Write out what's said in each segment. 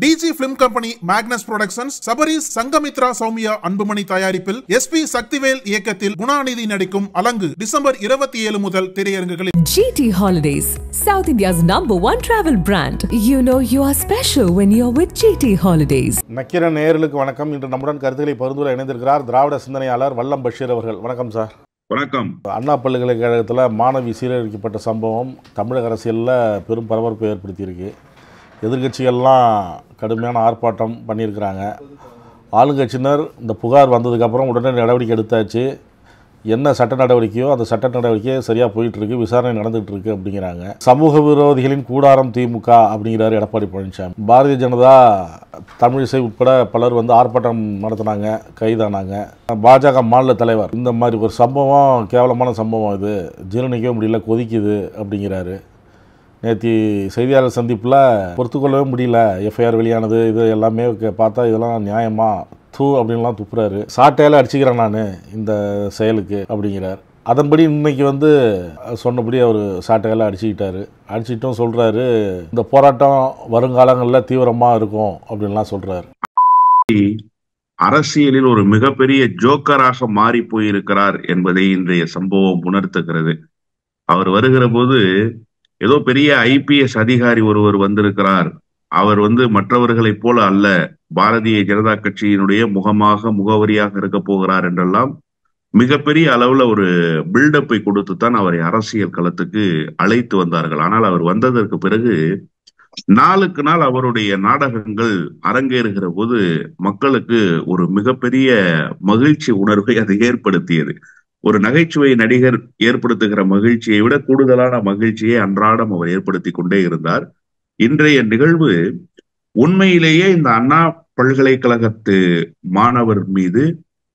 டிஜி film company, Magnus productions, Sabarish Sangamithra Soumya Anbumani தயாரிப்பில் SP Sakthivel இயக்கத்தில் குணாநிதி நடிக்கும் அலங்கு டிசம்பர் 27 முதல் திரையரங்குகளில். GT Holidays, South India's #1 travel brand. You know you are special when you're with GT Holidays. Nakkheeran நேயர்களுக்கு வணக்கம். இன்று நம்முடன் கருத்துக்களை பரிந்துரை இணைந்திருக்கிறார் திராவிட சிந்தனையாளர் வல்லம் பஷீர் அவர்கள். வணக்கம் சார். வணக்கம். அண்ணா பல்கலைக்கழகத்தில் மாணவி சீரழிக்கப்பட்ட சம்பவம் தமிழக அரசியலில் பெரும் பரபரப்பை ஏற்படுத்தியிருக்கு. எதிர்கட்சிகள்லாம் கடுமையான ஆர்ப்பாட்டம் பண்ணியிருக்கிறாங்க. ஆளுங்கட்சியினர் இந்த புகார் வந்ததுக்கப்புறம் உடனே நடவடிக்கை எடுத்தாச்சு. என்ன சட்ட நடவடிக்கையோ அந்த சட்ட நடவடிக்கையே சரியாக போயிட்டுருக்கு, விசாரணை நடந்துகிட்ருக்கு அப்படிங்கிறாங்க. சமூக விரோதிகளின் கூடாரம் திமுக அப்படிங்கிறாரு எடப்பாடி பழனிசாமி. பாரதிய ஜனதா, தமிழிசை உட்பட பலர் ஆர்ப்பாட்டம் நடத்தினாங்க, கைதானாங்க. பாஜக மாநில தலைவர் இந்த மாதிரி ஒரு சம்பவம், கேவலமான சம்பவம், இது ஜீரணிக்கவே முடியல, கொதிக்குது அப்படிங்கிறாரு. நேற்று செய்தியாளர் சந்திப்பில் பொறுத்துக்கொள்ளவே முடியல, எஃப்ஐஆர் வெளியானது இது எல்லாமே பார்த்தா இதெல்லாம் நியாயமா அப்படின்லாம் துப்புறாரு. சாட்டையால் அடிச்சுக்கிறேன் நான் இந்த செயலுக்கு அப்படிங்கிறார். அதன்படி இன்னைக்கு சொன்னபடி அவர் சாட்டையால் அடிச்சுக்கிட்டாரு. அடிச்சுட்டும் சொல்கிறாரு இந்த போராட்டம் வருங்காலங்களில் தீவிரமாக இருக்கும் அப்படின்லாம் சொல்கிறாரு. அரசியலில் ஒரு மிகப்பெரிய ஜோக்கராக மாறி போயிருக்கிறார் என்பதை இன்றைய சம்பவம் உணர்த்துகிறது. அவர் வருகிற போது ஏதோ பெரிய IPS அதிகாரி ஒருவர் வந்திருக்கிறார், அவர் மற்றவர்களைப் போல அல்ல, பாரதிய ஜனதா கட்சியினுடைய முகவரியாக இருக்க போகிறார் என்றெல்லாம் மிகப்பெரிய அளவுல ஒரு பில்டப்பை கொடுத்துத்தான் அவரை அரசியல் களத்துக்கு அழைத்து வந்தார்கள். ஆனால் அவர் வந்ததற்கு பிறகு நாளுக்கு நாள் அவருடைய நாடகங்கள் அரங்கேறுகிற போது மக்களுக்கு ஒரு மிகப்பெரிய மகிழ்ச்சி உணர்வை அது ஏற்படுத்தியது. ஒரு நகைச்சுவை நடிகர் ஏற்படுத்துகிற மகிழ்ச்சியை விட கூடுதலான மகிழ்ச்சியை அன்றாடம் அவர் ஏற்படுத்தி கொண்டே இருந்தார். இன்றைய நிகழ்வு உண்மையிலேயே இந்த அண்ணா பல்கலைக்கழகத்து மாணவர் மீது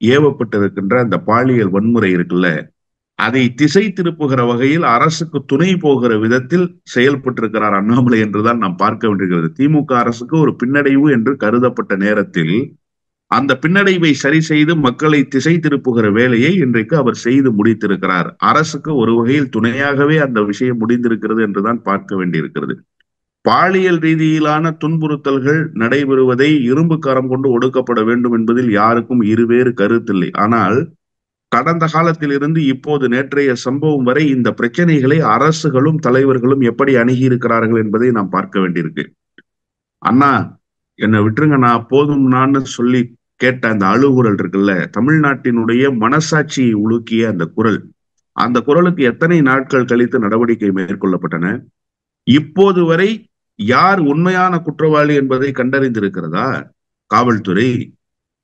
ஏவப்பட்டிருக்கின்ற அந்த பாலியல் வன்முறை இருக்குல்ல, அதை திசை திருப்புகிற வகையில் அரசுக்கு துணை போகிற விதத்தில் செயல்பட்டிருக்கிறார் அண்ணாமலை என்றுதான் நாம் பார்க்க வேண்டியிருக்கிறது. திமுக அரசுக்கு ஒரு பின்னடைவு என்று கருதப்பட்ட நேரத்தில் அந்த பின்னடைவை சரி செய்து மக்களை திசை திருப்புகிற வேலையை இன்றைக்கு அவர் செய்து முடித்திருக்கிறார். அரசுக்கு ஒரு வகையில் துணையாகவே அந்த விஷயம் முடிந்திருக்கிறது என்றுதான் பார்க்க வேண்டியிருக்கிறது. பாலியல் ரீதியிலான துன்புறுத்தல்கள் நடைபெறுவதை இரும்பு கரம் கொண்டு ஒடுக்கப்பட வேண்டும் என்பதில் யாருக்கும் இருவேறு கருத்தில்லை. ஆனால் கடந்த காலத்திலிருந்து இப்போது நேற்றைய சம்பவம் வரை இந்த பிரச்சனைகளை அரசுகளும் தலைவர்களும் எப்படி அணுகி இருக்கிறார்கள் என்பதை நாம் பார்க்க வேண்டியிருக்கு. அண்ணா என்னை விட்டுருங்க, நான் போதும் நான் சொல்லி கேட்ட அந்த அழுகுரல் இருக்குல்ல, தமிழ்நாட்டினுடைய மனசாட்சியை உலுக்கிய அந்த குரல், அந்த குரலுக்கு எத்தனை நாட்கள் கழித்து நடவடிக்கை மேற்கொள்ளப்பட்டன? இப்போது வரை யார் உண்மையான குற்றவாளி என்பதை கண்டறிந்திருக்கிறதா காவல்துறை?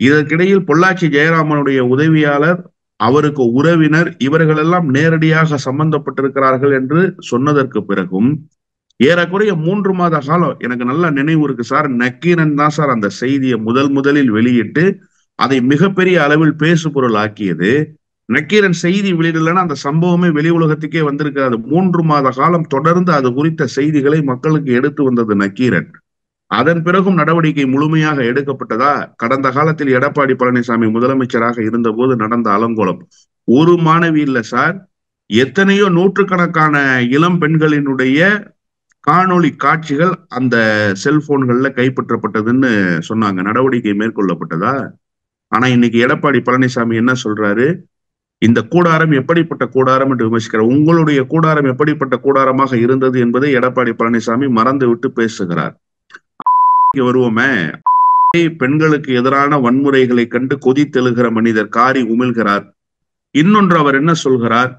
இதற்கிடையில் பொள்ளாச்சி ஜெயராமனுடைய உதவியாளர், அவருக்கு உறவினர், இவர்களெல்லாம் நேரடியாக சம்பந்தப்பட்டிருக்கிறார்கள் என்று சொன்னதற்கு பிறகும் ஏறக்குறைய 3 மாத காலம், எனக்கு நல்ல நினைவு இருக்கு சார், நக்கீரன் தான் சார் அந்த செய்தியை முதலில் வெளியிட்டு அதை மிகப்பெரிய அளவில் பேசு பொருள் ஆக்கியது. நக்கீரன் செய்தி வெளியிடலன்னா அந்த சம்பவமே வெளி உலகத்துக்கே வந்திருக்காது. 3 மாத காலம் தொடர்ந்து அது குறித்த செய்திகளை மக்களுக்கு எடுத்து வந்தது நக்கீரன். அதன் பிறகும் நடவடிக்கை முழுமையாக எடுக்கப்பட்டதா? கடந்த காலத்தில் எடப்பாடி பழனிசாமி முதலமைச்சராக இருந்த போது நடந்த அலங்கோலம். ஒரு மாணவி இல்ல சார், எத்தனையோ நூற்றுக்கணக்கான இளம் பெண்களினுடைய காணொளி காட்சிகள் அந்த செல்போன்கள்ல கைப்பற்றப்பட்டதுன்னு சொன்னாங்க. நடவடிக்கை மேற்கொள்ளப்பட்டதா? ஆனா இன்னைக்கு எடப்பாடி பழனிசாமி என்ன சொல்றாரு? இந்த கூடாரம் எப்படிப்பட்ட கூடாரம் என்று விமர்சிக்கிறார். உங்களுடைய கூடாரம் எப்படிப்பட்ட கூடாரமாக இருந்தது என்பதை எடப்பாடி பழனிசாமி மறந்து விட்டு பேசுகிறார். வருவோமே, பெண்களுக்கு எதிரான வன்முறைகளை கண்டு கொதித்தெழுகிற மனிதர் காரி உமிழ்கிறார். இன்னொன்று அவர் என்ன சொல்கிறார்?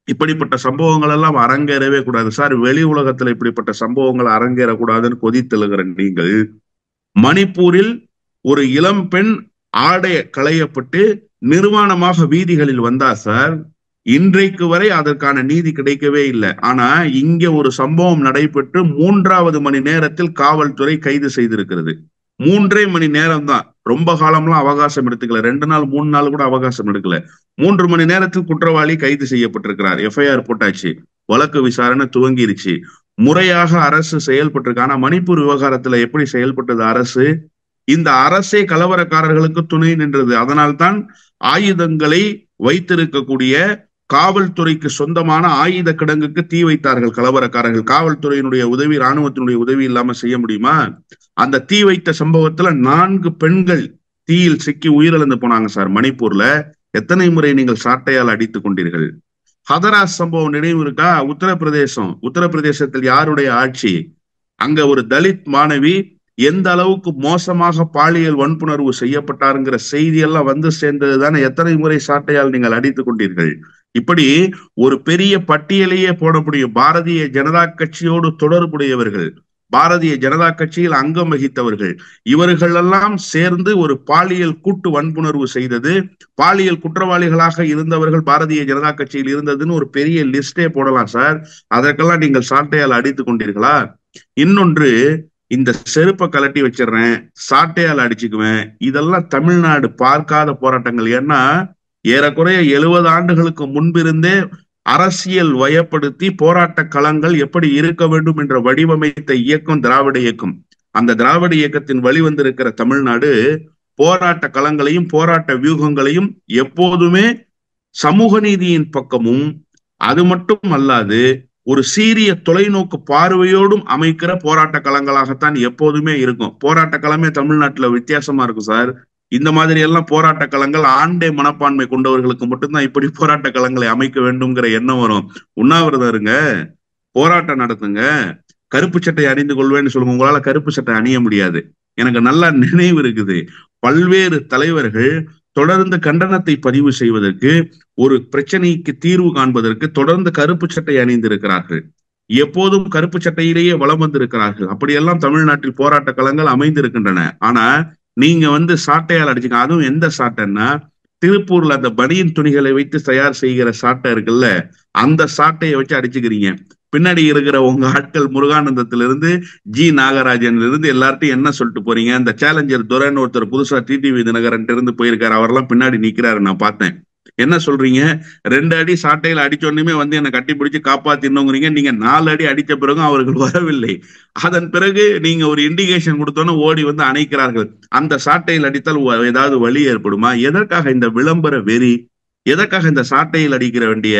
இப்படிப்பட்ட சம்பவங்கள் எல்லாம் அரங்கேறவே கூடாது சார், வெளி உலகத்துல இப்படிப்பட்ட சம்பவங்கள் அரங்கேறக்கூடாதுன்னு கொதித்தெழுகிற நீங்கள், மணிப்பூரில் ஒரு இளம் பெண் ஆடை களையப்பட்டு நிர்வாணமாக வீதிகளில் வந்தா சார், இன்றைக்கு வரை அதற்கான நீதி கிடைக்கவே இல்லை. ஆனா இங்க ஒரு சம்பவம் நடைபெற்று 3வது மணி நேரத்தில் காவல்துறை கைது செய்திருக்கிறது. 3 மணி நேரம் தான், ரொம்ப காலம்லாம் அவகாசம் எடுத்துக்கல, 2 நாள் 3 நாள் கூட அவகாசம் எடுக்கல. 3 மணி நேரத்தில் குற்றவாளி கைது செய்யப்பட்டிருக்கிறார். FIR போட்டாச்சு, வழக்கு விசாரணை துவங்கிருச்சு, முறையாக அரசு செயல்பட்டிருக்கு. ஆனா மணிப்பூர் விவகாரத்துல எப்படி செயல்பட்டது அரசு? இந்த அரசே கலவரக்காரர்களுக்கு துணை நின்றது. அதனால்தான் ஆயுதங்களை வைத்திருக்கக்கூடிய காவல்துறைக்கு சொந்தமான ஆயுத கிடங்குக்கு தீ வைத்தார்கள் கலவரக்காரர்கள். காவல்துறையினுடைய உதவி, ராணுவத்தினுடைய உதவி இல்லாம செய்ய முடியுமா? அந்த தீ வைத்த சம்பவத்துல 4 பெண்கள் தீயில் சிக்கி உயிரிழந்து போனாங்க சார். மணிப்பூர்ல எத்தனை முறை நீங்கள் சாட்டையால் அடித்துக் கொண்டீர்கள்? ஹதராஸ் சம்பவம் நினைவு இருக்கா? உத்தரப்பிரதேசத்தில் யாருடைய ஆட்சி? அங்க ஒரு தலித் மாணவி எந்த அளவுக்கு மோசமாக பாலியல் வன்புணர்வு செய்யப்பட்டாருங்கிற செய்தி எல்லாம் வந்து சேர்ந்தது தானே. எத்தனை முறை சாட்டையால் நீங்கள் அடித்துக் கொண்டீர்கள்? இப்படி ஒரு பெரிய பட்டியலையே போட முடியும். பாரதிய ஜனதா கட்சியோடு தொடர்புடையவர்கள், பாரதிய ஜனதா கட்சியில் அங்கம் வகித்தவர்கள், இவர்கள் எல்லாம் சேர்ந்து ஒரு பாலியல் கூட்டு வன்புணர்வு செய்தது, பாலியல் குற்றவாளிகளாக இருந்தவர்கள் பாரதிய ஜனதா கட்சியில் இருந்ததுன்னு ஒரு பெரிய லிஸ்டே போடலாம் சார். அதற்கெல்லாம் நீங்கள் சாட்டையால் அடித்துக் கொண்டீர்களா? இன்னொன்று, இந்த செருப்பை கலட்டி வச்சிடறேன், சாட்டையால் அடிச்சுக்குவேன், இதெல்லாம் தமிழ்நாடு பார்க்காத போராட்டங்கள். ஏன்னா ஏறக்குறைய 70 ஆண்டுகளுக்கு முன்பிருந்தே அரசியல் வயப்படுத்தி போராட்ட களங்கள் எப்படி இருக்க வேண்டும் என்ற வடிவமைத்த இயக்கம் திராவிட இயக்கம். அந்த திராவிட இயக்கத்தின் வழிவந்திருக்கிற தமிழ்நாடு போராட்ட களங்களையும் போராட்ட வியூகங்களையும் எப்போதுமே சமூக நீதியின் பக்கமும், அது மட்டும் அல்லாது ஒரு சீரிய தொலைநோக்கு பார்வையோடும் அமைக்கிற போராட்ட களங்களாகத்தான் எப்போதுமே இருக்கும். போராட்ட களமே தமிழ்நாட்டுல வித்தியாசமா இருக்கும் சார். இந்த மாதிரி எல்லாம் போராட்ட களங்கள் ஆண்டே மனப்பான்மை கொண்டவர்களுக்கு மட்டும்தான் இப்படி போராட்ட களங்களை அமைக்க வேண்டும்ங்கிற எண்ணம் வரும். உண்ணாவிரதம் இருங்க, போராட்டம் நடத்துங்க, கருப்பு சட்டை அணிந்து கொள்வேன்னு சொல்லுங்க. உங்களால கருப்பு சட்டை அணிய முடியாது. எனக்கு நல்லா நினைவு இருக்குது, பல்வேறு தலைவர்கள் தொடர்ந்து கண்டனத்தை பதிவு செய்வதற்கு, ஒரு பிரச்சனைக்கு தீர்வு காண்பதற்கு தொடர்ந்து கருப்பு சட்டை அணிந்திருக்கிறார்கள். எப்போதும் கருப்பு சட்டையிலேயே வலம் வந்திருக்கிறார்கள். அப்படியெல்லாம் தமிழ்நாட்டில் போராட்ட களங்கள் அமைந்திருக்கின்றன. ஆனா நீங்க வந்து சாட்டையால் அடிச்சுக்க. அதுவும் எந்த சாட்டைன்னா, திருப்பூர்ல அந்த பனியன் துணிகளை வைத்து தயார் செய்கிற சாட்டை இருக்குல்ல, அந்த சாட்டையை வச்சு அடிச்சுக்கிறீங்க. பின்னாடி இருக்கிற உங்க ஆட்கள் முருகானந்தத்திலிருந்து ஜி நாகராஜன்ல இருந்து எல்லார்ட்டையும் என்ன சொல்லிட்டு போறீங்க? அந்த சேலஞ்சர் துரைன்னு ஒருத்தர் புதுசா டிடிவி தினகரன் இருந்து போயிருக்காரு, அவரெல்லாம் பின்னாடி நிக்கிறாரு, நான் பார்த்தேன். என்ன சொல்றீங்க? 2 அடி சாட்டையில அடிச்சோன்னுமே வந்து என்னை கட்டி பிடிச்சு காப்பாத்தினோங்கிறீங்க. நீங்க 4 அடி அடிச்ச பிறகும் அவர்கள் வரவில்லை. அதன் பிறகு நீங்க ஒரு இண்டிகேஷன் கொடுத்தோன்னு ஓடி வந்து அணைக்கிறார்கள். அந்த சாட்டையில் அடித்தால் ஏதாவது வலி ஏற்படுமா? எதற்காக இந்த விளம்பர வெறி? எதற்காக இந்த சாட்டையில் அடிக்கிற வேண்டிய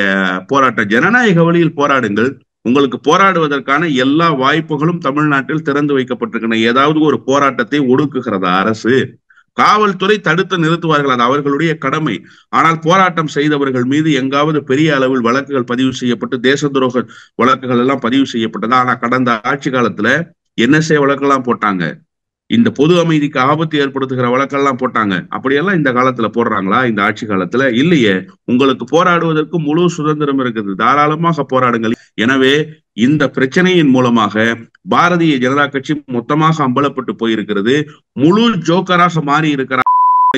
போராட்டம்? ஜனநாயக வழியில் போராடுங்கள். உங்களுக்கு போராடுவதற்கான எல்லா வாய்ப்புகளும் தமிழ்நாட்டில் திறந்து வைக்கப்பட்டிருக்கின்றன. ஏதாவது ஒரு போராட்டத்தை ஒடுக்குகிறதா அரசு? காவல்துறை தடுத்து நிறுத்துவார்கள், அது அவர்களுடைய கடமை. ஆனால் போராட்டம் செய்தவர்கள் மீது எங்காவது பெரிய அளவில் வழக்குகள் பதிவு செய்யப்பட்டு தேச துரோக வழக்குகள் எல்லாம் பதிவு செய்யப்பட்டதா? ஆனா கடந்த ஆட்சி காலத்துல NSA வழக்கெல்லாம் போட்டாங்க, இந்த பொது அமைதிக்கு ஆபத்து ஏற்படுத்துகிற வழக்கெல்லாம் போட்டாங்க. அப்படியெல்லாம் இந்த காலத்துல போடுறாங்களா? இந்த ஆட்சி காலத்துல இல்லையே. உங்களுக்கு போராடுவதற்கு முழு சுதந்திரம் இருக்குது, தாராளமாக போராடுங்கள். எனவே இந்த பிரச்சனையின் மூலமாக பாரதிய ஜனதா கட்சி மொத்தமாக அம்பலப்பட்டு போயிருக்கிறது, முழு ஜோக்கராக மாறி இருக்கிறார்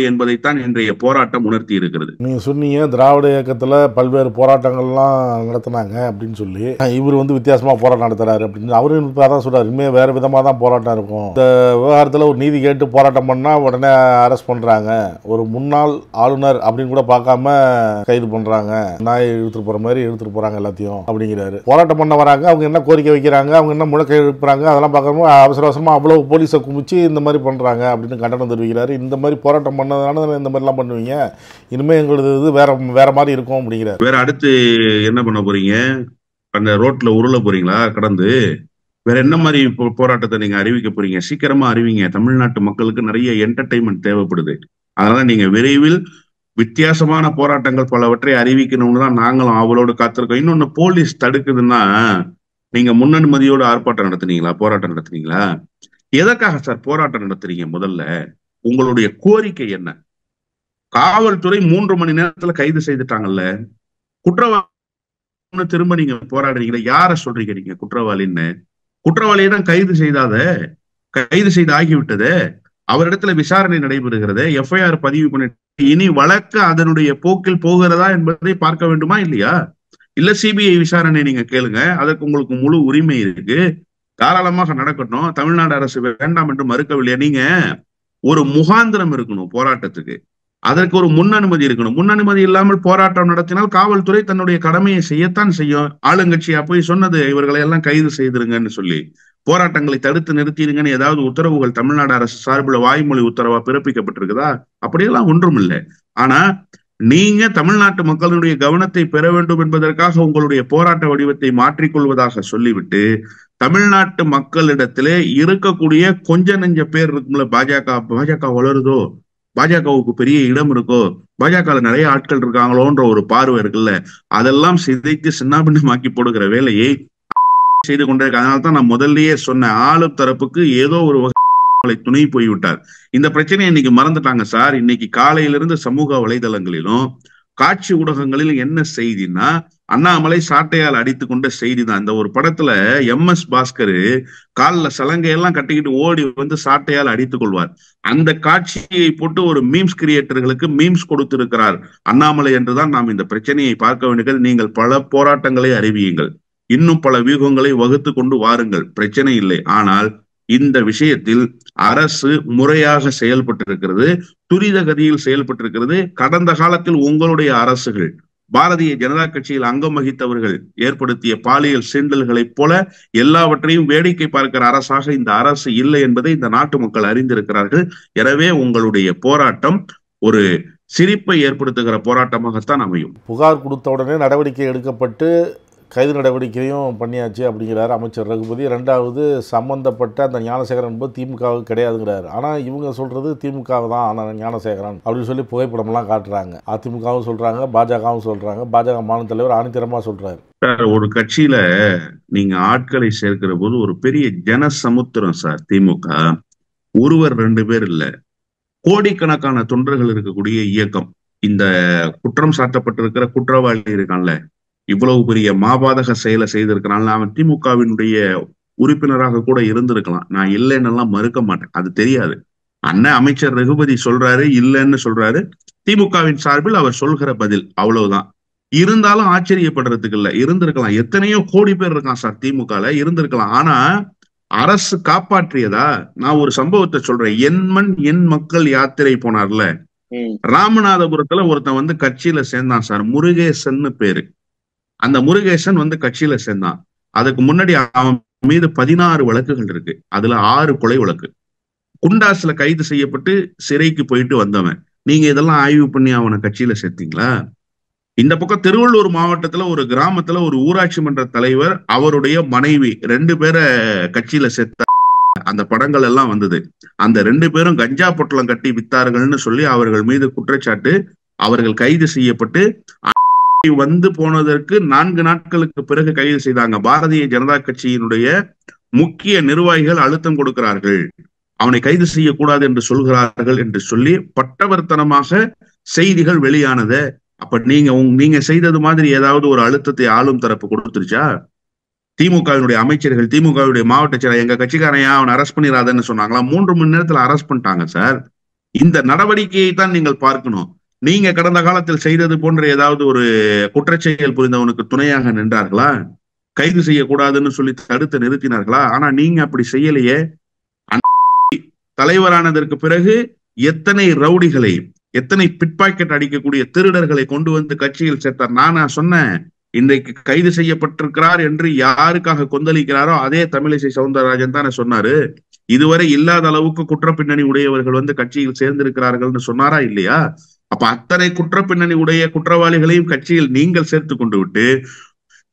என்பதைத்தான் இன்றைய போராட்டம் உணர்த்தி இருக்கிறது. நீங்க சொன்னீங்க திராவிட இயக்கத்துல பல்வேறு போராட்டங்கள்லாம் நடத்தினாங்க அப்படின்னு சொல்லி, இவர் வந்து வித்தியாசமா போராட்டம் நடத்துறாரு அப்படின்னு அவரு அதான் சொல்றாரு. இனிமே வேற விதமா தான் போராட்டம் இருக்கும். இந்த விவகாரத்துல ஒரு நீதி கேட்டு போராட்டம் பண்ணா உடனே அரெஸ்ட் பண்றாங்க, ஒரு முன்னாள் ஆளுநர் அப்படின்னு கூட பார்க்காம கைது பண்றாங்க, நாய் இழுத்துட்டு போற மாதிரி இழுத்துட்டு போறாங்க எல்லாத்தையும் அப்படிங்கிறாரு. போராட்டம் பண்ண வராங்க, அவங்க என்ன கோரிக்கை வைக்கிறாங்க, அவங்க என்ன முழக்கை எழுப்புறாங்க, அதெல்லாம் பார்க்காம அவசர அவசரமா அவ்வளவு போலீஸை குமிச்சு இந்த மாதிரி பண்றாங்க அப்படின்னு கண்டனம் தெரிவிக்கிறாரு. இந்த மாதிரி போராட்டம் பண்ணதுனால இந்த மாதிரிலாம் பண்ணுவீங்க, இனிமே எங்களது இது வேற மாதிரி இருக்கும் அப்படிங்கிறாரு. வேற அடுத்து என்ன பண்ண போறீங்க? அந்த ரோட்ல உருள போறீங்களா கடந்து? வேற என்ன மாதிரி போராட்டத்தை நீங்க அறிவிக்க போறீங்க? சீக்கிரமா அறிவிங்க. தமிழ்நாட்டு மக்களுக்கு நிறைய என்டர்டைன்மெண்ட் தேவைப்படுது. அதனால நீங்க விரைவில் வித்தியாசமான போராட்டங்கள் பலவற்றை அறிவிக்கணும்னு தான் நாங்களும் அவளோடு காத்திருக்கோம். இன்னொன்னு, போலீஸ் தடுக்குதுன்னா நீங்க முன்னனுமதியோடு ஆர்ப்பாட்டம் நடத்துனீங்களா, போராட்டம் நடத்துனீங்களா? எதற்காக சார் போராட்டம் நடத்துறீங்க? முதல்ல உங்களுடைய கோரிக்கை என்ன? காவல்துறை 3 மணி நேரத்துல கைது செய்துட்டாங்கல்ல, குற்றவாளி திரும்ப நீங்க போராடுறீங்களா? யார சொல்றீங்க நீங்க குற்றவாளின்னு? குற்றவாளியை தான் கைது செய்து ஆகிவிட்டது, அவரிடத்துல விசாரணை நடைபெறுகிறது, FIR பதிவு பண்ணிட்டு இனி வழக்கு அதனுடைய போக்கில் போகிறதா என்பதை பார்க்க வேண்டுமா இல்லையா? இல்ல CBI விசாரணை நீங்க கேளுங்க, அதற்கு உங்களுக்கு முழு உரிமை இருக்கு, தாராளமாக நடக்கட்டும். தமிழ்நாடு அரசு வேண்டாம் என்று மறுக்கவில்லையா? நீங்க ஒரு முகாந்திரம் இருக்கணும் போராட்டத்துக்கு, அதற்கு ஒரு முன்னனுமதி இருக்கணும். முன்னனுமதி இல்லாமல் போராட்டம் நடத்தினால் காவல்துறை தன்னுடைய கடமையை செய்யத்தான் செய்யும். ஆளுங்கட்சியா போய் சொன்னது இவர்களை எல்லாம் கைது செய்திருங்கன்னு சொல்லி, போராட்டங்களை தடுத்து நிறுத்திடுங்கன்னு ஏதாவது உத்தரவுகள் தமிழ்நாடு அரசு சார்பில் வாய்மொழி உத்தரவா பிறப்பிக்கப்பட்டிருக்குதா? அப்படியெல்லாம் ஒன்றும் இல்லை. ஆனா நீங்க தமிழ்நாட்டு மக்களுடைய கவனத்தை பெற வேண்டும் என்பதற்காக உங்களுடைய போராட்ட வடிவத்தை மாற்றிக்கொள்வதாக சொல்லிவிட்டு தமிழ்நாட்டு மக்களிடத்திலே இருக்கக்கூடிய கொஞ்ச நெஞ்ச பேர் இருக்கும்ல, பாஜக வளருதோ, பாஜகவுக்கு பெரிய இடம் இருக்கோ, பாஜக நிறைய ஆட்கள் இருக்காங்களோன்ற ஒரு பார்வை இருக்குல்ல, அதெல்லாம் சிதைத்து சின்னாபின்னமாக்கி போடுகிற வேலையை செய்து கொண்டிருக்க. அதனால்தான் நான் முதல்லயே சொன்ன, ஆளும் தரப்புக்கு ஏதோ ஒரு வகை துணை போய்விட்டார். இந்த பிரச்சனையை இன்னைக்கு மறந்துட்டாங்க சார். இன்னைக்கு காலையிலிருந்து சமூக வலைதளங்களிலும் காட்சி ஊடகங்களிலும் என்ன செய்தின்னா, அண்ணாமலை சாட்டையால் அடித்து கொண்ட செய்தி தான். இந்த ஒரு படத்துல MS பாஸ்கர் காலில் சலங்கையெல்லாம் கட்டிக்கிட்டு ஓடி வந்து சாட்டையால் அடித்துக் கொள்வார். அந்த காட்சியை போட்டு ஒரு மீம்ஸ் கிரியேட்டர்களுக்கு மீம்ஸ் கொடுத்திருக்கிறார் அண்ணாமலை என்றுதான் நாம் இந்த பிரச்சனையை பார்க்க வேண்டியது. நீங்கள் பல போராட்டங்களை அறிவியுங்கள், இன்னும் பல வியூகங்களை வகுத்து கொண்டு வாருங்கள், பிரச்சனை இல்லை. ஆனால் இந்த விஷயத்தில் அரசு முறையாக செயல்பட்டிருக்கிறது, துரித கதியில் செயல்பட்டிருக்கிறது. கடந்த காலத்தில் உங்களுடைய அரசுகள், பாரதிய ஜனதா கட்சியில் அங்கம் வகித்தவர்கள் ஏற்படுத்திய பாலியல் சீண்டல்களைப் போல எல்லாவற்றையும் வேடிக்கை பார்க்கிற அரசாக இந்த அரசு இல்லை என்பதை இந்த நாட்டு மக்கள் அறிந்திருக்கிறார்கள். எனவே உங்களுடைய போராட்டம் ஒரு சிரிப்பை ஏற்படுத்துகிற போராட்டமாகத்தான் அமையும். புகார் கொடுத்த உடனே நடவடிக்கை எடுக்கப்பட்டு கைது நடவடிக்கையும் பண்ணியாச்சு அப்படிங்கிறார் அமைச்சர் ரகுபதி. ரெண்டாவது, சம்பந்தப்பட்ட அந்த ஞானசேகரன் என்பது திமுகவுக்கு கிடையாதுங்கிறார். ஆனால் இவங்க சொல்றது திமுக தான் ஆனால் ஞானசேகரன் அப்படின்னு சொல்லி புகைப்படம்லாம் காட்டுறாங்க. அதிமுகவும் சொல்றாங்க, பாஜகவும் சொல்றாங்க. பாஜக மாநில தலைவர் ஆணித்தரமா சொல்றாரு. ஒரு கட்சியில நீங்க ஆட்களை சேர்க்கிற போது ஒரு பெரிய ஜன சமுத்திரம் சார். திமுக ஒருவர் 2 பேர் இல்ல, கோடிக்கணக்கான தொண்டர்கள் இருக்கக்கூடிய இயக்கம். இந்த குற்றம் சாட்டப்பட்டிருக்கிற குற்றவாளி இருக்கான்ல, இவ்வளவு பெரிய மாபாதக செயலை செய்திருக்கிறான், அவன் திமுகவினுடைய உறுப்பினராக கூட இருந்திருக்கலாம். நான் இல்லைன்னு மறுக்க மாட்டேன், அது தெரியாது. அண்ணன் அமைச்சர் ரகுபதி சொல்றாரு, இல்லைன்னு சொல்றாரு. திமுகவின் சார்பில் அவர் சொல்கிற பதில் அவ்வளவுதான். இருந்தாலும் ஆச்சரியப்படுறதுக்கு இல்ல, இருந்திருக்கலாம். எத்தனையோ கோடி பேர் இருக்கான் சார் திமுகல, இருந்திருக்கலாம். ஆனா அரசு காப்பாற்றியதா? நான் ஒரு சம்பவத்தை சொல்றேன். என் மண் என் மக்கள் யாத்திரை போனார்ல, ராமநாதபுரத்துல ஒருத்தன் வந்து கட்சியில சேர்ந்தான் சார், முருகேசன் பேரு. அந்த முருகேசன் வந்து கட்சியில சேர்ந்தான். அதுக்கு முன்னாடி அவன் மீது 16 வழக்குகள் இருக்கு. அதுல 6 கொலை வழக்கு. குண்டாஸ்ல கைது செய்யப்பட்டு சிறைக்கு போயிட்டு வந்தவன். நீங்க இதெல்லாம் ஆய்வு பண்ணி அவனை கட்சியில சேர்த்தீங்களா? இந்த பக்கம் திருவள்ளூர் மாவட்டத்துல ஒரு கிராமத்துல ஒரு ஊராட்சி மன்ற தலைவர், அவருடைய மனைவி 2 பேரை கட்சியில சேர்த்த அந்த படங்கள் எல்லாம் வந்தது. அந்த 2 பேரும் கஞ்சா பொட்டலம் கட்டி வித்தார்கள்னு சொல்லி அவர்கள் மீது குற்றச்சாட்டு, அவர்கள் கைது செய்யப்பட்டு வந்து போனதற்கு 4 நாட்களுக்கு பிறகு கைது செய்தாங்க. பாரதிய ஜனதா கட்சியினுடைய முக்கிய நிர்வாகிகள் அழுத்தம் கொடுக்கிறார்கள், அவனை கைது செய்யக்கூடாது என்று சொல்கிறார்கள் என்று சொல்லி பட்டவர்த்தனமாக செய்திகள் வெளியானது. அப்ப நீங்க செய்தது மாதிரி ஏதாவது ஒரு அழுத்தத்தை ஆளும் தரப்பு கொடுத்துருச்சா? திமுகவினுடைய அமைச்சர்கள், திமுகவுடைய மாவட்ட செயலர், எங்க கட்சிக்காரையா அவனை அரெஸ்ட் பண்ணிடாதன்னு சொன்னாங்களா? 3 மணி நேரத்துல அரெஸ்ட் பண்ணிட்டாங்க சார். இந்த நடவடிக்கையை தான் நீங்கள் பார்க்கணும். நீங்க கடந்த காலத்தில் செய்தது போன்ற ஏதாவது ஒரு குற்றச்செயல் புரிந்தவனுக்கு துணையாக நின்றார்களா? கைது செய்யக்கூடாதுன்னு சொல்லி தடுத்து நிறுத்தினார்களா? ஆனா நீங்க அப்படி செய்யலையே. தலைவரானதற்கு பிறகு எத்தனை ரவுடிகளை, எத்தனை பிட்பாக்கெட் அடிக்கக்கூடிய திருடர்களை கொண்டு வந்து கட்சியில் சேர்த்தார். நானா சொன்னேன், இன்றைக்கு கைது செய்யப்பட்டிருக்கிறார் என்று யாருக்காக கொந்தளிக்கிறாரோ அதே தமிழிசை சவுந்தரராஜன் தானே சொன்னாரு. இதுவரை இல்லாத அளவுக்கு குற்ற பின்னணி உடையவர்கள் வந்து கட்சியில் சேர்ந்திருக்கிறார்கள்னு சொன்னாரா இல்லையா? அப்ப அத்தனை குற்ற பின்னணி உடைய குற்றவாளிகளையும் கட்சியில் நீங்கள் சேர்த்து கொண்டு விட்டு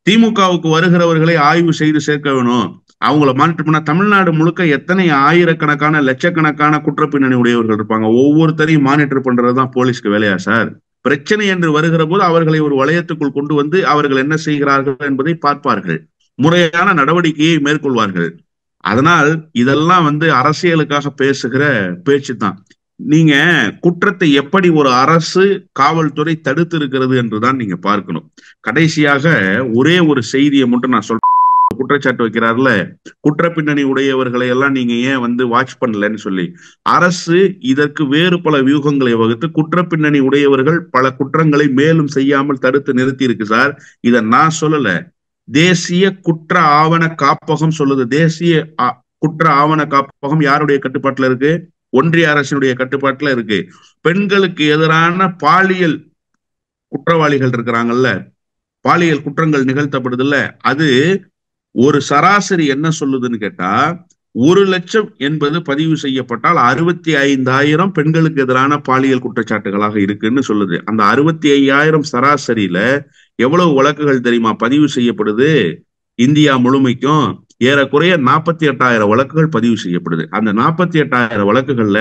திமுகவுக்கு வருகிறவர்களை ஆய்வு செய்து சேர்க்க வேணும், அவங்கள மானிட்டர் பண்ணா. தமிழ்நாடு முழுக்க எத்தனை ஆயிரக்கணக்கான லட்சக்கணக்கான குற்ற பின்னணி உடையவர்கள் இருப்பாங்க. ஒவ்வொருத்தரையும் மானிட்டர் பண்றதுதான் போலீஸ்க்கு வேலையா சார்? பிரச்சனை என்று வருகிற போது அவர்களை ஒரு வளையத்துக்குள் கொண்டு வந்து அவர்கள் என்ன செய்கிறார்கள் என்பதை பார்ப்பார்கள், முறையான நடவடிக்கையை மேற்கொள்வார்கள். அதனால் இதெல்லாம் வந்து அரசியலுக்காக பேசுகிற பேச்சு தான். நீங்க குற்றத்தை எப்படி ஒரு அரசு, காவல்துறை தடுத்து இருக்கிறது என்றுதான் நீங்க பார்க்கணும். கடைசியாக ஒரே ஒரு செய்தியை மட்டும் நான் சொல்றேன். குற்றச்சாட்டு வைக்கிறார்ல, குற்ற பின்னணி உடையவர்களை எல்லாம் நீங்க ஏன் வந்து வாட்ச் பண்ணலன்னு சொல்லி. அரசு இதற்கு வேறு பல வியூகங்களை வகுத்து குற்ற பின்னணி உடையவர்கள் பல குற்றங்களை மேலும் செய்யாமல் தடுத்து நிறுத்தி இருக்கு சார். இத நான் சொல்லல, தேசிய குற்ற ஆவண காப்பகம் சொல்லுது. தேசிய குற்ற ஆவண காப்பகம் யாருடைய கட்டுப்பாட்டுல இருக்கு? ஒன்றிய அரசினுடைய கட்டுப்பாட்டுல இருக்கு. பெண்களுக்கு எதிரான பாலியல் குற்றவாளிகள் இருக்கிறாங்கல்ல, பாலியல் குற்றங்கள் நிகழ்த்தப்படுது இல்ல, அது ஒரு சராசரி என்ன சொல்லுதுன்னு கேட்டா 1,00,000 என்பது பதிவு செய்யப்பட்டால் 65,000 பெண்களுக்கு எதிரான பாலியல் குற்றச்சாட்டுகளாக இருக்குன்னு சொல்லுது. அந்த 65,000 சராசரியில எவ்வளவு வழக்குகள் தெரியுமா பதிவு செய்யப்படுது? இந்தியா முழுமைக்கும் ஏறக்குறைய 48,000 வழக்குகள் பதிவு செய்யப்படுது. அந்த 48,000 வழக்குகள்ல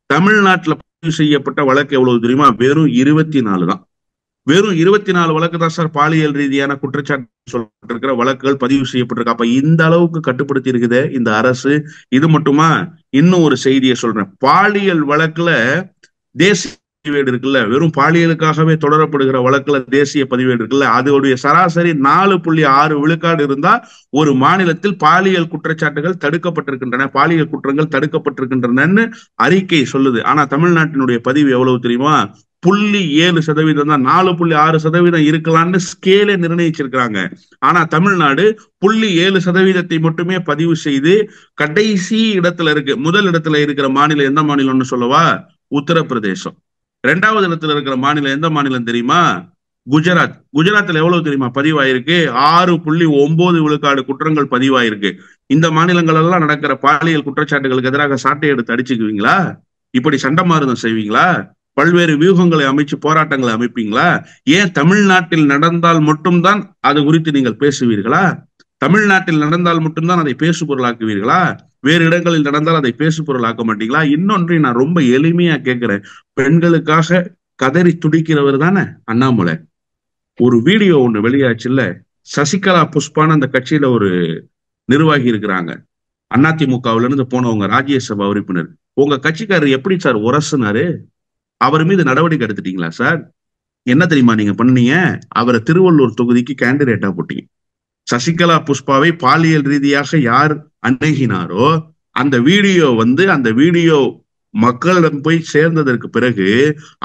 தமிழ்நாட்டுல பதிவு செய்யப்பட்ட வழக்கு எவ்வளவு தெரியுமா? வெறும் 24 தான். வெறும் 24 வழக்கு தான் சார் பாலியல் ரீதியான குற்றச்சாட்டு சொல்லப்பட்டிருக்கிற வழக்குகள் பதிவு செய்யப்பட்டிருக்கு. அப்ப இந்த அளவுக்கு கட்டுப்படுத்தி இருக்குது இந்த அரசு. இது மட்டுமா? இன்னும் ஒரு செய்தியை சொல்றேன். பாலியல் வழக்குல தேசிய பதிவேடு இருக்குல்ல, வெறும் பாலியலுக்காகவே தொடரப்படுகிற வழக்குல தேசிய பதிவேடு இருக்குல்ல, அதோடைய சராசரி 4.6 விழுக்காடு இருந்தா ஒரு மாநிலத்தில் பாலியல் குற்றச்சாட்டுகள் தடுக்கப்பட்டிருக்கின்றன, பாலியல் குற்றங்கள் தடுக்கப்பட்டிருக்கின்றன அறிக்கை சொல்லுது. ஆனா தமிழ்நாட்டினுடைய பதிவு எவ்வளவு தெரியுமா? 0.7% தான். 4.6% இருக்கலாம்னு ஸ்கேலே நிர்ணயிச்சிருக்கிறாங்க. ஆனா தமிழ்நாடு 0.7% மட்டுமே பதிவு செய்து கடைசி இடத்துல இருக்கு. முதல் இடத்துல இருக்கிற மாநிலம் எந்த மாநிலம்னு சொல்லவா? உத்தரப்பிரதேசம். 2வது இடத்துல இருக்கிற மாநிலம் எந்த மாநிலம் தெரியுமா? குஜராத். குஜராத்ல எவ்வளவு தெரியுமா பதிவாயிருக்கு? 6.9 விழுக்காடு குற்றங்கள் பதிவாயிருக்கு. இந்த மாநிலங்கள் எல்லாம் நடக்கிற பாலியல் குற்றச்சாட்டுகளுக்கு எதிராக சாட்டை எடுத்து அடிச்சுக்குவீங்களா? இப்படி சண்டமாறுதம் செய்வீங்களா? பல்வேறு வியூகங்களை அமைச்சு போராட்டங்களை அமைப்பீங்களா? ஏன் தமிழ்நாட்டில் நடந்தால் மட்டும்தான் அது குறித்து நீங்கள் பேசுவீர்களா? தமிழ்நாட்டில் நடந்தால் மட்டும்தான் அதை பேசு பொருளாக்குவீர்களா? வேறு இடங்களில் நடந்தால் அதை பேசு பொருளாக்க மாட்டீங்களா? இன்னொன்றை நான் ரொம்ப எளிமையா கேட்கிறேன். பெண்களுக்காக கதறி துடிக்கிறவர் தானே அண்ணாமலை. ஒரு வீடியோ ஒண்ணு வெளியாச்சுல்ல, சசிகலா புஷ்பான்னு அந்த கட்சியில ஒரு நிர்வாகி இருக்கிறாங்க, அதிமுகவுல இருந்து போனவங்க, ராஜ்யசபா உறுப்பினர். உங்க கட்சிக்காரர் எப்படி சார் உரசுனாரு? அவர் மீது நடவடிக்கை எடுத்துட்டீங்களா சார்? என்ன தெரியுமா நீங்க பண்ணீங்க? அவரை திருவள்ளூர் தொகுதிக்கு கேண்டிடேட்டா போட்டீங்க. சசிகலா புஷ்பாவை பாலியல் ரீதியாக யார் அணுகினாரோ அந்த வீடியோ மக்களிடம் போய் சேர்ந்ததற்கு பிறகு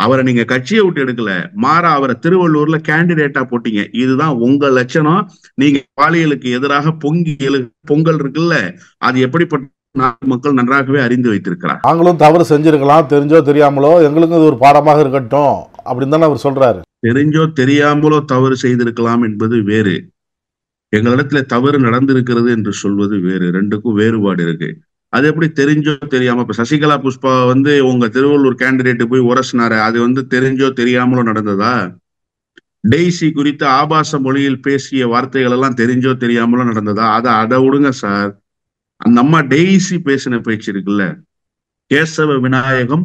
அவரை நீங்க கட்சியை விட்டு எடுக்கல, மாறா அவரை திருவள்ளூர்ல கேண்டிடேட்டா போட்டீங்க. இதுதான் உங்க லட்சணம். நீங்க பாலியலுக்கு எதிராக பொங்கல் இருக்குல்ல, அது எப்படிப்பட்ட நாட்டு மக்கள் நன்றாகவே அறிந்து வைத்திருக்கிறார். நாங்களும் தவறு செஞ்சிருக்கலாம், தெரிஞ்சோ தெரியாமலோ, எங்களுக்கும் இது ஒரு பாடமாக இருக்கட்டும் அப்படின்னு தானே அவர் சொல்றாரு. தெரிஞ்சோ தெரியாமலோ தவறு செய்திருக்கலாம் என்பது வேறு, எங்களிடத்துல தவறு நடந்திருக்கிறது என்று சொல்வது வேறு. ரெண்டுக்கும் வேறுபாடு இருக்கு. அது எப்படி தெரிஞ்சோ தெரியாம? இப்ப சசிகலா புஷ்பா உங்க திருவள்ளூர் கேண்டிடேட் போய் உரசினாரு, அது தெரிஞ்சோ தெரியாமலோ நடந்ததா? டெய்சி குறித்து ஆபாச மொழியில் பேசிய வார்த்தைகள் எல்லாம் தெரிஞ்சோ தெரியாமலோ நடந்ததா? அதை விடுங்க சார். அந்த அம்மா டெய்சி பேசின பேச்சு இருக்குல்ல, கேசவ விநாயகம்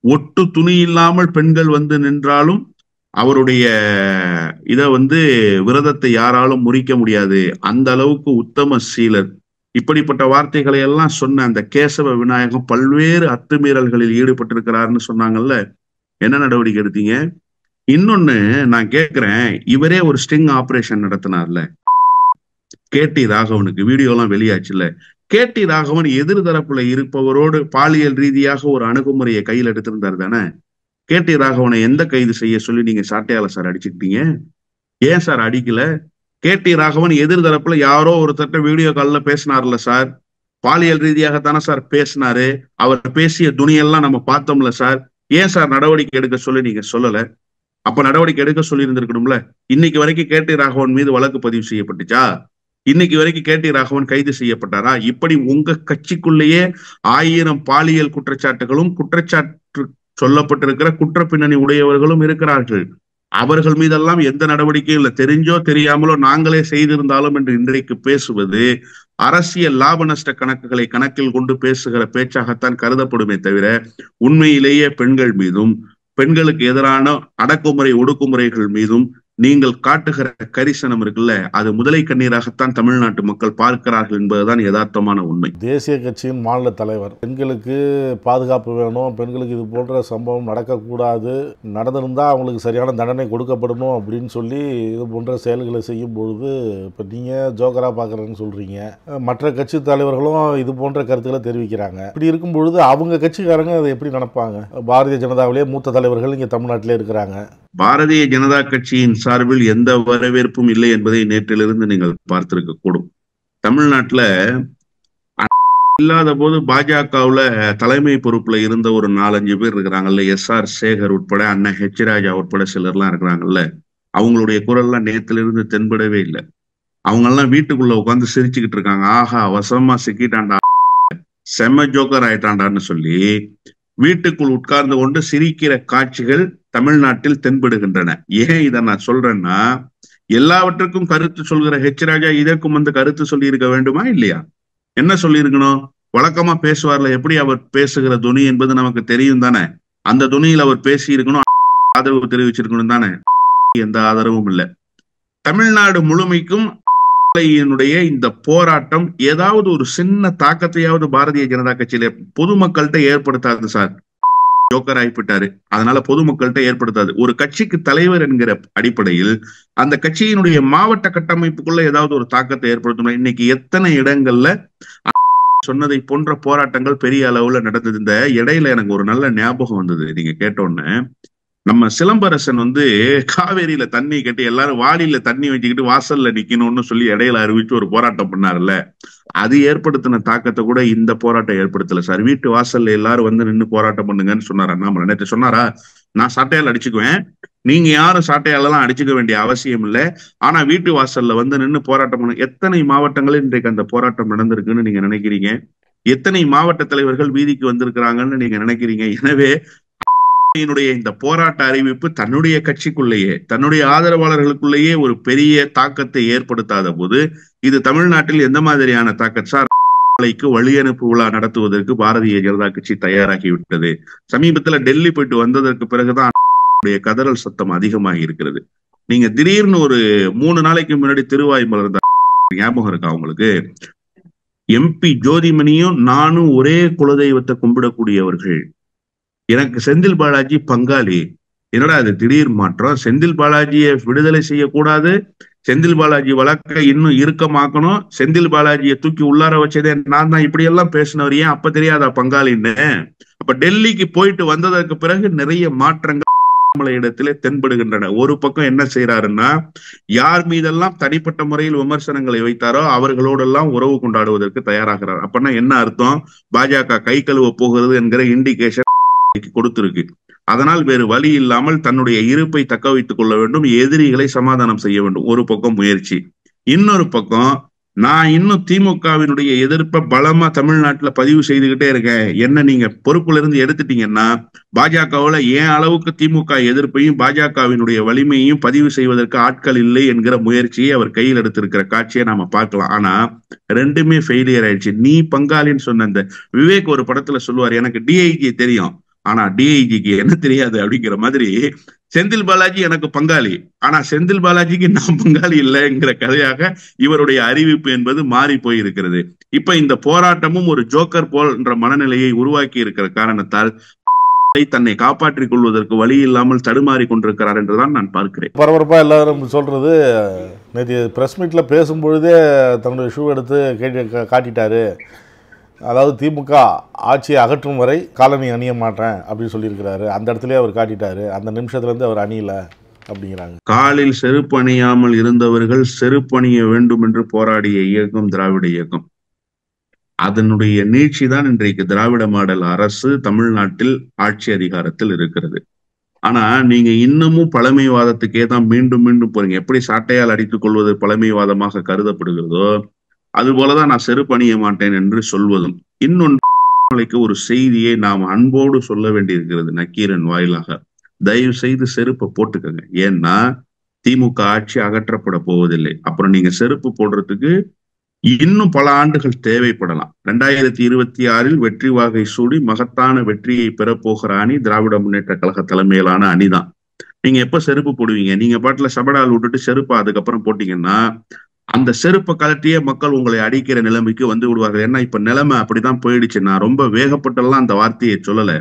ஒட்டு துணி இல்லாமல் பெண்கள் நின்றாலும் அவருடைய இத விரதத்தை யாராலும் முறிக்க முடியாது, அந்த அளவுக்கு உத்தம சீலர். இப்படிப்பட்ட வார்த்தைகளை எல்லாம் சொன்ன அந்த கேசவ விநாயகம் பல்வேறு அத்துமீறல்களில் ஈடுபட்டிருக்கிறாருன்னு சொன்னாங்கல்ல, என்ன நடவடிக்கை எடுத்தீங்க? இன்னொன்னு நான் கேட்கிறேன், இவரே ஒரு ஸ்டிங் ஆபரேஷன் நடத்தினார்ல கேடி ராகவனுக்கு, வீடியோ எல்லாம் வெளியாச்சுல்ல. கேடி ராகவன் எதிர்தரப்புல இருப்பவரோடு பாலியல் ரீதியாக ஒரு அணுகுமுறையை கையில் எடுத்திருந்தார் தானே. கேடி ராகவனை எந்த கைது செய்ய சொல்லி நீங்க சாட்டையால சார் அடிச்சுக்கிட்டீங்க? ஏன் சார் அடிக்கல? கேடி ராகவன் எதிர்தரப்புல யாரோ ஒருத்தட்ட வீடியோ கால்ல பேசினார்ல சார், பாலியல் ரீதியாகத்தானே சார் பேசினாரு. அவர் பேசிய துணியெல்லாம் நம்ம பார்த்தோம்ல சார். ஏன் சார் நடவடிக்கை எடுக்க சொல்லி நீங்க சொல்லல? அப்ப நடவடிக்கை எடுக்க சொல்லி இருந்திருக்கணும்ல. இன்னைக்கு வரைக்கும் கேடி ராகவன் மீது வழக்கு பதிவு செய்யப்பட்டுச்சா? இன்னைக்கு வரைக்கும் கேடி ராகவன் கைது செய்யப்பட்டாரா? இப்படி உங்க கட்சிக்குள்ளேயே 1000 பாலியல் குற்றச்சாட்டுகளும் குற்றச்சாட்டு சொல்லப்பட்டிருக்கிற குற்ற பின்னணி உடையவர்களும் இருக்கிறார்கள். அவர்கள் மீதெல்லாம் எந்த நடவடிக்கையும் இல்லை. தெரிஞ்சோ தெரியாமலோ நாங்களே செய்திருந்தாலும் என்று இன்றைக்கு பேசுவது அரசியல் லாப நஷ்ட கணக்குகளை கணக்கில் கொண்டு பேசுகிற பேச்சாகத்தான் கருதப்படுமே தவிர, உண்மையிலேயே பெண்கள் மீதும் பெண்களுக்கு எதிரான அடக்குமுறை ஒடுக்குமுறைகள் மீதும் நீங்கள் காட்டுகிற கரிசனம் இருக்குல்ல, அது முதலை கண்ணீராகத்தான் தமிழ்நாட்டு மக்கள் பார்க்கிறார்கள் என்பதுதான் யதார்த்தமான உண்மை. தேசிய கட்சியின் மாநில தலைவர் பெண்களுக்கு பாதுகாப்பு வேணும், பெண்களுக்கு இது போன்ற சம்பவம் நடக்கக்கூடாது, நடந்திருந்தால் அவங்களுக்கு சரியான தண்டனை கொடுக்கப்படணும் அப்படின்னு சொல்லி இது போன்ற செயல்களை செய்யும் பொழுது இப்போ நீங்கள் ஜோக்கராக பார்க்குறேன்னு சொல்கிறீங்க. மற்ற கட்சி தலைவர்களும் இது போன்ற கருத்துக்களை தெரிவிக்கிறாங்க. இப்படி இருக்கும் பொழுது அவங்க கட்சிக்காரங்க அதை எப்படி நினைப்பாங்க? பாரதிய ஜனதாவிலே மூத்த தலைவர்கள் இங்கே தமிழ்நாட்டிலே இருக்கிறாங்க. பாரதிய ஜனதா கட்சியின் சார்பில் எந்த வரவேற்பும் இல்லை என்பதை நேற்றிலிருந்து நீங்கள் பார்த்திருக்க கூடும். தமிழ்நாட்டுல இல்லாத போது பாஜகவுல தலைமை பொறுப்புல இருந்த ஒரு 4-5 பேர் இருக்கிறாங்கல்ல, SR சேகர் உட்பட, அண்ணன் H ராஜா உட்பட சிலர்லாம் இருக்கிறாங்கல்ல, அவங்களுடைய குரல்லாம் நேற்றிலிருந்து தென்படவே இல்லை. அவங்க எல்லாம் வீட்டுக்குள்ள உட்காந்து சிரிச்சுக்கிட்டு இருக்காங்க. ஆஹா வசமா சிக்கிட்டாண்டா செம்ம ஜோக்கர் ஆயிட்டாண்டான்னு சொல்லி வீட்டுக்குள் உட்கார்ந்து கொண்டு சிரிக்கிற காட்சிகள் தமிழ்நாட்டில் தென்படுகின்றன. ஏன் இதை நான் சொல்றேன்னா, எல்லாவற்றுக்கும் கருத்து சொல்கிற ஹெச் ராஜா இதற்கும் வந்து கருத்து சொல்லி இருக்க வேண்டுமா இல்லையா? என்ன சொல்லி இருக்கணும்? வழக்கமா பேசுவார்ல, எப்படி அவர் பேசுகிற துணி என்பது நமக்கு தெரியும் தானே. அந்த துணியில் அவர் பேசி இருக்கணும், ஆதரவு தெரிவிச்சிருக்கணும் தானே. எந்த ஆதரவும் இல்லை. தமிழ்நாடு முழுமைக்கும் இந்த போராட்டம் ஏதாவது ஒரு சின்ன தாக்கத்தையாவது பாரதிய ஜனதா கட்சியில பொதுமக்கள்கிட்ட ஏற்படுத்தாது சார். ஜோக்கர் ஆகிவிட்டாரு, அதனால பொதுமக்கள்கிட்ட ஏற்படுத்தாது. ஒரு கட்சிக்கு தலைவர் என்கிற அடிப்படையில் அந்த கட்சியினுடைய மாவட்ட கட்டமைப்புக்குள்ள ஏதாவது ஒரு தாக்கத்தை ஏற்படுத்தணும். இன்னைக்கு எத்தனை இடங்கள்ல சொன்னதை போன்ற போராட்டங்கள் பெரிய அளவுல நடந்தது. இந்த இடையில எனக்கு ஒரு நல்ல ஞாபகம் வந்தது நீங்க கேட்டோன்னு. நம்ம சிலம்பரசன் வந்து காவேரியில தண்ணி கட்டி எல்லாரும் வாளியில தண்ணி வச்சுக்கிட்டு வாசல்ல நிக்கணும்னு சொல்லி இடையில அறிவிச்சு ஒரு போராட்டம் பண்ணாருல்ல, அது ஏற்படுத்தின தாக்கத்தை கூட இந்த போராட்டம் ஏற்படுத்தல சார். வீட்டு வாசல்ல எல்லாரும் வந்து நின்று போராட்டம் பண்ணுங்கன்னு சொன்னாரா? நம்ம நேற்று சொன்னாரா, நான் சாட்டையால் அடிச்சுக்குவேன், நீங்க யாரும் சாட்டையாலெல்லாம் அடிச்சுக்க வேண்டிய அவசியம் இல்லை, ஆனா வீட்டு வாசல்ல வந்து நின்று போராட்டம் பண்ணு. எத்தனை மாவட்டங்களில் இன்றைக்கு அந்த போராட்டம் நடந்திருக்குன்னு நீங்க நினைக்கிறீங்க? எத்தனை மாவட்ட தலைவர்கள் வீதிக்கு வந்திருக்கிறாங்கன்னு நீங்க நினைக்கிறீங்க? எனவே இந்த போராட்ட அறிவிப்பு தன்னுடைய கட்சிக்குள்ளேயே தன்னுடைய ஆதரவாளர்களுக்குள்ளேயே ஒரு பெரிய தாக்கத்தை ஏற்படுத்தாத போது இது தமிழ்நாட்டில் எந்த மாதிரியான தாக்கத்தை சார்? வழி அனுப்பு விழா நடத்துவதற்கு பாரதிய ஜனதா கட்சி தயாராகிவிட்டது. சமீபத்துல டெல்லி போயிட்டு வந்ததற்கு பிறகுதான் கதறல் சத்தம் அதிகமாகி இருக்கிறது. நீங்க திடீர்னு ஒரு 3 நாளைக்கு முன்னாடி திருவாய்மலர் ஞாபகம் இருக்கா உங்களுக்கு? MP ஜோதிமணியும் நானும் ஒரே குலதெய்வத்தை கும்பிடக்கூடியவர்கள், எனக்கு செந்தில் பாலாஜி பங்காளி. என்னடா அது திடீர் மாற்றம்? செந்தில் பாலாஜியை விடுதலை செய்யக்கூடாது, செந்தில் பாலாஜி வழக்கை இன்னும் இறுக்கமாக்கணும், செந்தில் பாலாஜியை தூக்கி உள்ளார வச்சதே நான் தான், இப்படி எல்லாம் பேசினவர் ஏன் அப்ப தெரியாதா பங்காளின்னு? அப்ப டெல்லிக்கு போயிட்டு வந்ததற்கு பிறகு நிறைய மாற்றங்கள் இடத்திலே தென்படுகின்றன. ஒரு பக்கம் என்ன செய்யறாருன்னா, யார் மீதெல்லாம் தனிப்பட்ட முறையில் விமர்சனங்களை வைத்தாரோ அவர்களோடெல்லாம் உறவு கொண்டாடுவதற்கு தயாராகிறார். அப்படின்னா என்ன அர்த்தம்? பாஜக கை கழுவ போகிறது என்கிற இண்டிகேஷன் கொடுத்திருக்கு. அதனால் வேறு வழி இல்லாமல் தன்னுடைய இருப்பை தக்க வைத்துக் கொள்ள வேண்டும், எதிரிகளை சமாதானம் செய்ய வேண்டும். ஒரு பக்கம் முயற்சி. இன்னொரு பக்கம், நான் இன்னும் திமுகவினுடைய எதிர்ப்பை பலமா தமிழ்நாட்டுல பதிவு செய்துகிட்டே இருக்கேன். என்ன நீங்க பொறுப்புல இருந்து எடுத்துட்டீங்கன்னா பாஜகவுல ஏன் அளவுக்கு திமுக எதிர்ப்பையும் பாஜகவினுடைய வலிமையையும் பதிவு செய்வதற்கு ஆட்கள் இல்லை என்கிற முயற்சியை அவர் கையில் எடுத்திருக்கிற காட்சியை நாம பார்க்கலாம். ஆனா ரெண்டுமே ஃபெயிலியர் ஆயிடுச்சு. நீ பங்காளின்னு சொன்ன அந்த விவேக் ஒரு படத்துல சொல்லுவார், எனக்கு டிஐஜி தெரியும் ஆனா டிஐஜிக்கு என்ன தெரியாது அப்படிங்கிற மாதிரி, செந்தில் பாலாஜி எனக்கு பங்காளி ஆனா செந்தில் பாலாஜிக்கு நான் பங்காளி இல்லைங்கிற கதையாக இவருடைய அறிவிப்பு என்பது மாறி போயிருக்கிறது. இப்ப இந்த போராட்டமும் ஒரு ஜோக்கர் போல் என்ற மனநிலையை உருவாக்கி இருக்கிற காரணத்தால் தன்னை காப்பாற்றிக் கொள்வதற்கு வழி இல்லாமல் தடுமாறி கொண்டிருக்கிறார் என்றுதான் நான் பார்க்கிறேன். பரபரப்பா எல்லாரும் சொல்றது, நேற்று பிரஸ் மீட்ல பேசும்பொழுதே தன்னுடைய ஷூ எடுத்து காட்டிட்டாரு. அதாவது திமுக ஆட்சியை அகற்றும் வரை காலனி அணிய மாட்டேன் அப்படின்னு சொல்லியிருக்கிறாரு. அந்த இடத்துலயே அவர் காட்டிட்டாரு. அந்த நிமிஷத்துலேருந்து அவர் அணியல அப்படிங்கிறாங்க. காலில் செருப்பு அணியாமல் இருந்தவர்கள் செருப்பு அணிய வேண்டும் என்று போராடிய இயக்கம் திராவிட இயக்கம். அதனுடைய நீட்சி தான் இன்றைக்கு திராவிட மாடல் அரசு தமிழ்நாட்டில் ஆட்சி அதிகாரத்தில் இருக்கிறது. ஆனா நீங்க இன்னமும் பழமைவாதத்துக்கே தான் மீண்டும் மீண்டும் போறீங்க. எப்படி சாட்டையால் அடித்துக் கொள்வது பழமைவாதமாக கருதப்படுகிறதோ அதுபோலதான் நான் செருப்பு அணிய மாட்டேன் என்று சொல்வதும். இன்னொன்று, ஒரு செய்தியை நாம் அன்போடு சொல்ல வேண்டியிருக்கிறது நக்கீரன் வாயிலாக. தயவு செய்து செருப்பை போட்டுக்கங்க. ஏன்னா திமுக ஆட்சி அகற்றப்பட போவதில்லை. அப்புறம் நீங்க செருப்பு போடுறதுக்கு இன்னும் பல ஆண்டுகள் தேவைப்படலாம். 2026 வெற்றி வாகை சூடி மகத்தான வெற்றியை பெறப்போகிற அணி திராவிட முன்னேற்ற கழக தலைமையிலான அணிதான். நீங்க எப்ப செருப்பு போடுவீங்க? நீங்க பாட்டுல சபடால் விட்டுட்டு செருப்பை அதுக்கப்புறம் போட்டீங்கன்னா அந்த செருப்பை கலட்டியே மக்கள் உங்களை அடிக்கிற நிலைமைக்கு வந்து விடுவார்கள். ஏன்னா இப்ப நிலைமை அப்படிதான் போயிடுச்சு. நான் ரொம்ப வேகப்பட்டெல்லாம் அந்த வார்த்தையை சொல்லல.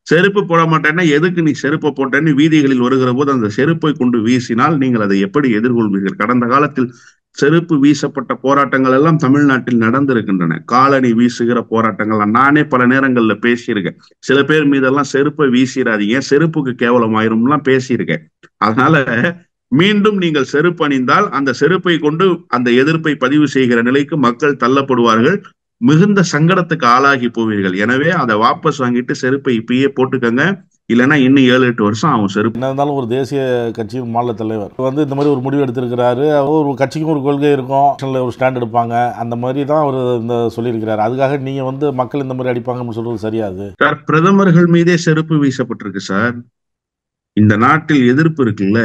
செருப்பு போட மாட்டேன்னா எதுக்கு நீ செருப்பை போட்டேன்னு வீதிகளில் வருகிற போது அந்த செருப்பை கொண்டு வீசினால் நீங்கள் அதை எப்படி எதிர்கொள்வீர்கள்? கடந்த காலத்தில் செருப்பு வீசப்பட்ட போராட்டங்கள் எல்லாம் தமிழ்நாட்டில் நடந்திருக்கின்றன. காலணி வீசுகிற போராட்டங்கள் நானே பல நேரங்கள்ல பேசியிருக்கேன். சில பேர் மீதெல்லாம் செருப்பை வீசிடாதீங்க, செருப்புக்கு கேவலமாயிரும்லாம் பேசியிருக்கேன். அதனால மீண்டும் நீங்கள் செருப்பு அணிந்தால் அந்த செருப்பை கொண்டு அந்த எதிர்ப்பை பதிவு செய்கிற நிலைக்கு மக்கள் தள்ளப்படுவார்கள். மிகுந்த சங்கடத்துக்கு ஆளாகி போவீர்கள். எனவே அதை வாபஸ் வாங்கிட்டு செருப்பை இப்பயே போட்டுக்கங்க. இல்லைன்னா இன்னும் 7-8 வருஷம் அவன் செருப்பு. என்ன இருந்தாலும் ஒரு தேசிய கட்சியின் மாநில தலைவர் இந்த மாதிரி ஒரு முடிவு எடுத்திருக்கிறாரு. ஒரு கட்சிக்கும் ஒரு கொள்கை இருக்கும், ஒரு ஸ்டாண்ட் எடுப்பாங்க, அந்த மாதிரி தான் அவர் இந்த சொல்லியிருக்கிறாரு. அதுக்காக நீங்க மக்கள் இந்த மாதிரி அடிப்பாங்கன்னு சொல்றது சரியாது சார். பிரதமர்கள் மீதே செருப்பு வீசப்பட்டிருக்கு சார். இந்த நாட்டில் எதிர்ப்பு இருக்குல்ல,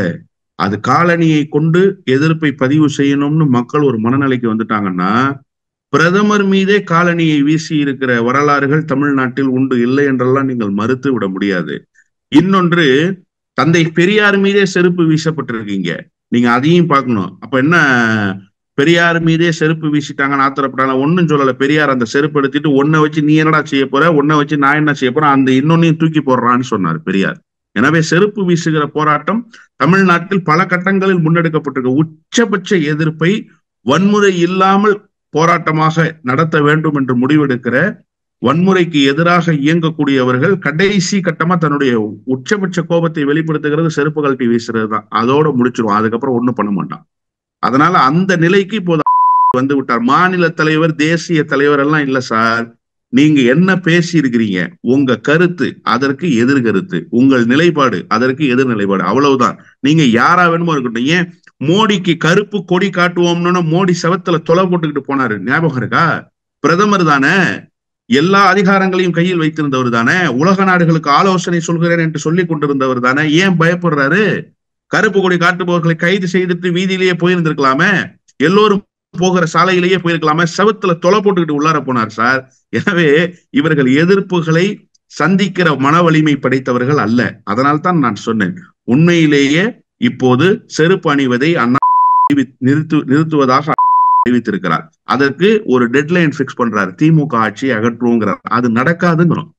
அது காலணியை கொண்டு எதிர்ப்பை பதிவு செய்யணும்னு மக்கள் ஒரு மனநிலைக்கு வந்துட்டாங்கன்னா, பிரதமர் மீதே காலணியை வீசி இருக்கிற வரலாறுகள் தமிழ்நாட்டில் உண்டு. இல்லை என்றெல்லாம் நீங்கள் மறுத்து விட முடியாது. இன்னொன்று, தந்தை பெரியார் மீதே செருப்பு வீசப்பட்டிருக்கீங்க, நீங்க அதையும் பார்க்கணும். அப்ப என்ன, பெரியார் மீதே செருப்பு வீசிட்டாங்கன்னு ஆத்திரப்பட்டாங்க? ஒன்னும் சொல்லல. பெரியார் அந்த செருப்பு எடுத்துட்டு ஒன்ன வச்சு நீ என்னடா செய்ய போற, ஒன்ன வச்சு நான் என்ன செய்ய போறேன், அந்த இன்னொன்னையும் தூக்கி போடுறான்னு சொன்னார் பெரியார். எனவே செருப்பு வீசுகிற போராட்டம் தமிழ்நாட்டில் பல கட்டங்களில் முன்னெடுக்கப்பட்டிருக்க. உச்சபட்ச எதிர்ப்பை வன்முறை இல்லாமல் போராட்டமாக நடத்த வேண்டும் என்று முடிவெடுக்கிற, வன்முறைக்கு எதிராக இயங்கக்கூடியவர்கள் கடைசி கட்டமா தன்னுடைய உச்சபட்ச கோபத்தை வெளிப்படுத்துகிறது செருப்பு கழட்டி வீசுறது தான். அதோட முடிச்சிருவான், அதுக்கப்புறம் ஒண்ணும் பண்ண மாட்டான். அதனால அந்த நிலைக்கு இப்போது வந்து விட்டார். மாநில தலைவர், தேசிய தலைவர் எல்லாம் இல்ல சார். நீங்க என்ன பேசி இருக்கிறீங்க, உங்க கருத்து அதற்கு எதிர்கருத்து, உங்கள் நிலைப்பாடு அதற்கு எதிர் நிலைப்பாடு, அவ்வளவுதான். நீங்க யாரா வேணுமோ இருக்கட்டும். ஏன் மோடிக்கு கருப்பு கொடி காட்டுவோம்னு மோடி செவத்துல தொலை போட்டுக்கிட்டு போனாரு, ஞாபகம் இருக்கா? பிரதமர் தானே, எல்லா அதிகாரங்களையும் கையில் வைத்திருந்தவர் தானே, உலக நாடுகளுக்கு ஆலோசனை சொல்கிறேன் என்று சொல்லி கொண்டிருந்தவர் தானே. ஏன் பயப்படுறாரு? கருப்பு கொடி காட்டுபவர்களை கைது செய்துட்டு வீதியிலேயே போயிருந்திருக்கலாமே, எல்லோரும் போகிற சாலையிலேயே போயிருக்கலாமே, செவத்துல தொலை போட்டுக்கிட்டு உள்ளார போனார் சார். எனவே இவர்கள் எதிர்ப்புகளை சந்திக்கிற மன வலிமை படைத்தவர்கள் அல்ல. அதனால்தான் நான் சொன்னேன், உண்மையிலேயே இப்போது செருப்பு அணிவதை அண்ணா நிறுத்துவதாக அறிவித்திருக்கிறார். அதற்கு ஒரு டெட்லைன் பிக்ஸ் பண்றாரு, திமுக ஆட்சியை அகற்றுவோங்கிறார். அது நடக்காதுங்கிறோம்.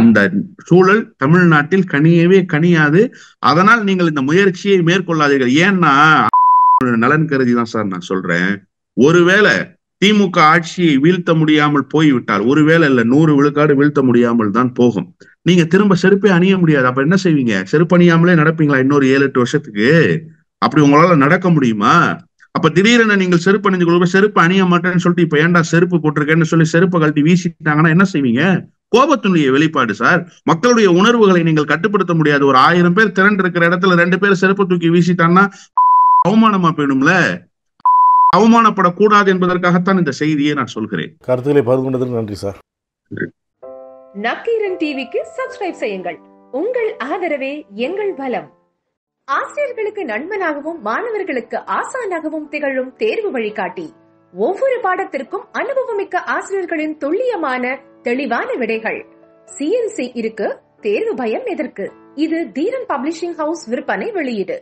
அந்த சூழல் தமிழ்நாட்டில் கனியவே கனியாது. அதனால் நீங்கள் இந்த முயற்சியை மேற்கொள்ளாதீர்கள். ஏன்னா நலன் கருதிதான் சார் நான் சொல்றேன். ஒருவேளை திமுக ஆட்சியை வீழ்த்த முடியாமல் போய்விட்டால், ஒருவேளை இல்ல 100 விழுக்காடு வீழ்த்த முடியாமல் தான் போகும். நீங்க திரும்ப செருப்பே அணிய முடியாது. அப்ப என்ன செய்வீங்க? செருப்பு அணியாமலே நடப்பீங்களா இன்னொரு 7-8 வருஷத்துக்கு? அப்படி உங்களால நடக்க முடியுமா? அப்ப திடீரென நீங்கள் செருப்பு அணிஞ்சு கொடுக்க, செருப்பு அணிய மாட்டேன்னு சொல்லிட்டு இப்ப ஏன்டா செருப்பு போட்டிருக்கேன்னு சொல்லி செருப்பை கழட்டி வீசிட்டாங்கன்னா என்ன செய்வீங்க? கோபத்தினுடைய வெளிப்பாடு சார். மக்களுடைய உணர்வுகளை நீங்கள் கட்டுப்படுத்த முடியாது. ஒரு 1000 பேர் திரண்டு இருக்கிற இடத்துல 2 பேர் செருப்பு தூக்கி வீசிட்டாங்கன்னா அவமானமா போயிடும்ல. அவமானப்படக்கூடாது என்பதற்காகத்தான் இந்த செய்தியை நான் சொல்கிறேன். கருத்துக்களை பகிர்ந்து கொண்டதற்கு நன்றி சார். நக்கீரன் டிவிக்கு சப்ஸ்கிரைப் செய்யுங்கள். உங்கள் ஆதரவே எங்கள் பலம். ஆசிரியர்களுக்கு நண்பனாகவும் மாணவர்களுக்கு ஆசானாகவும் திகழும் தேர்வு வழிகாட்டி. ஒவ்வொரு பாடத்திற்கும் அனுபவமிக்க ஆசிரியர்களின் துல்லியமான தெளிவான விடைகள். CNC இருக்கு, தேர்வு பயம் எதற்கு? இது தீரன் பப்ளிஷிங் ஹவுஸ் விற்பனை வெளியீடு.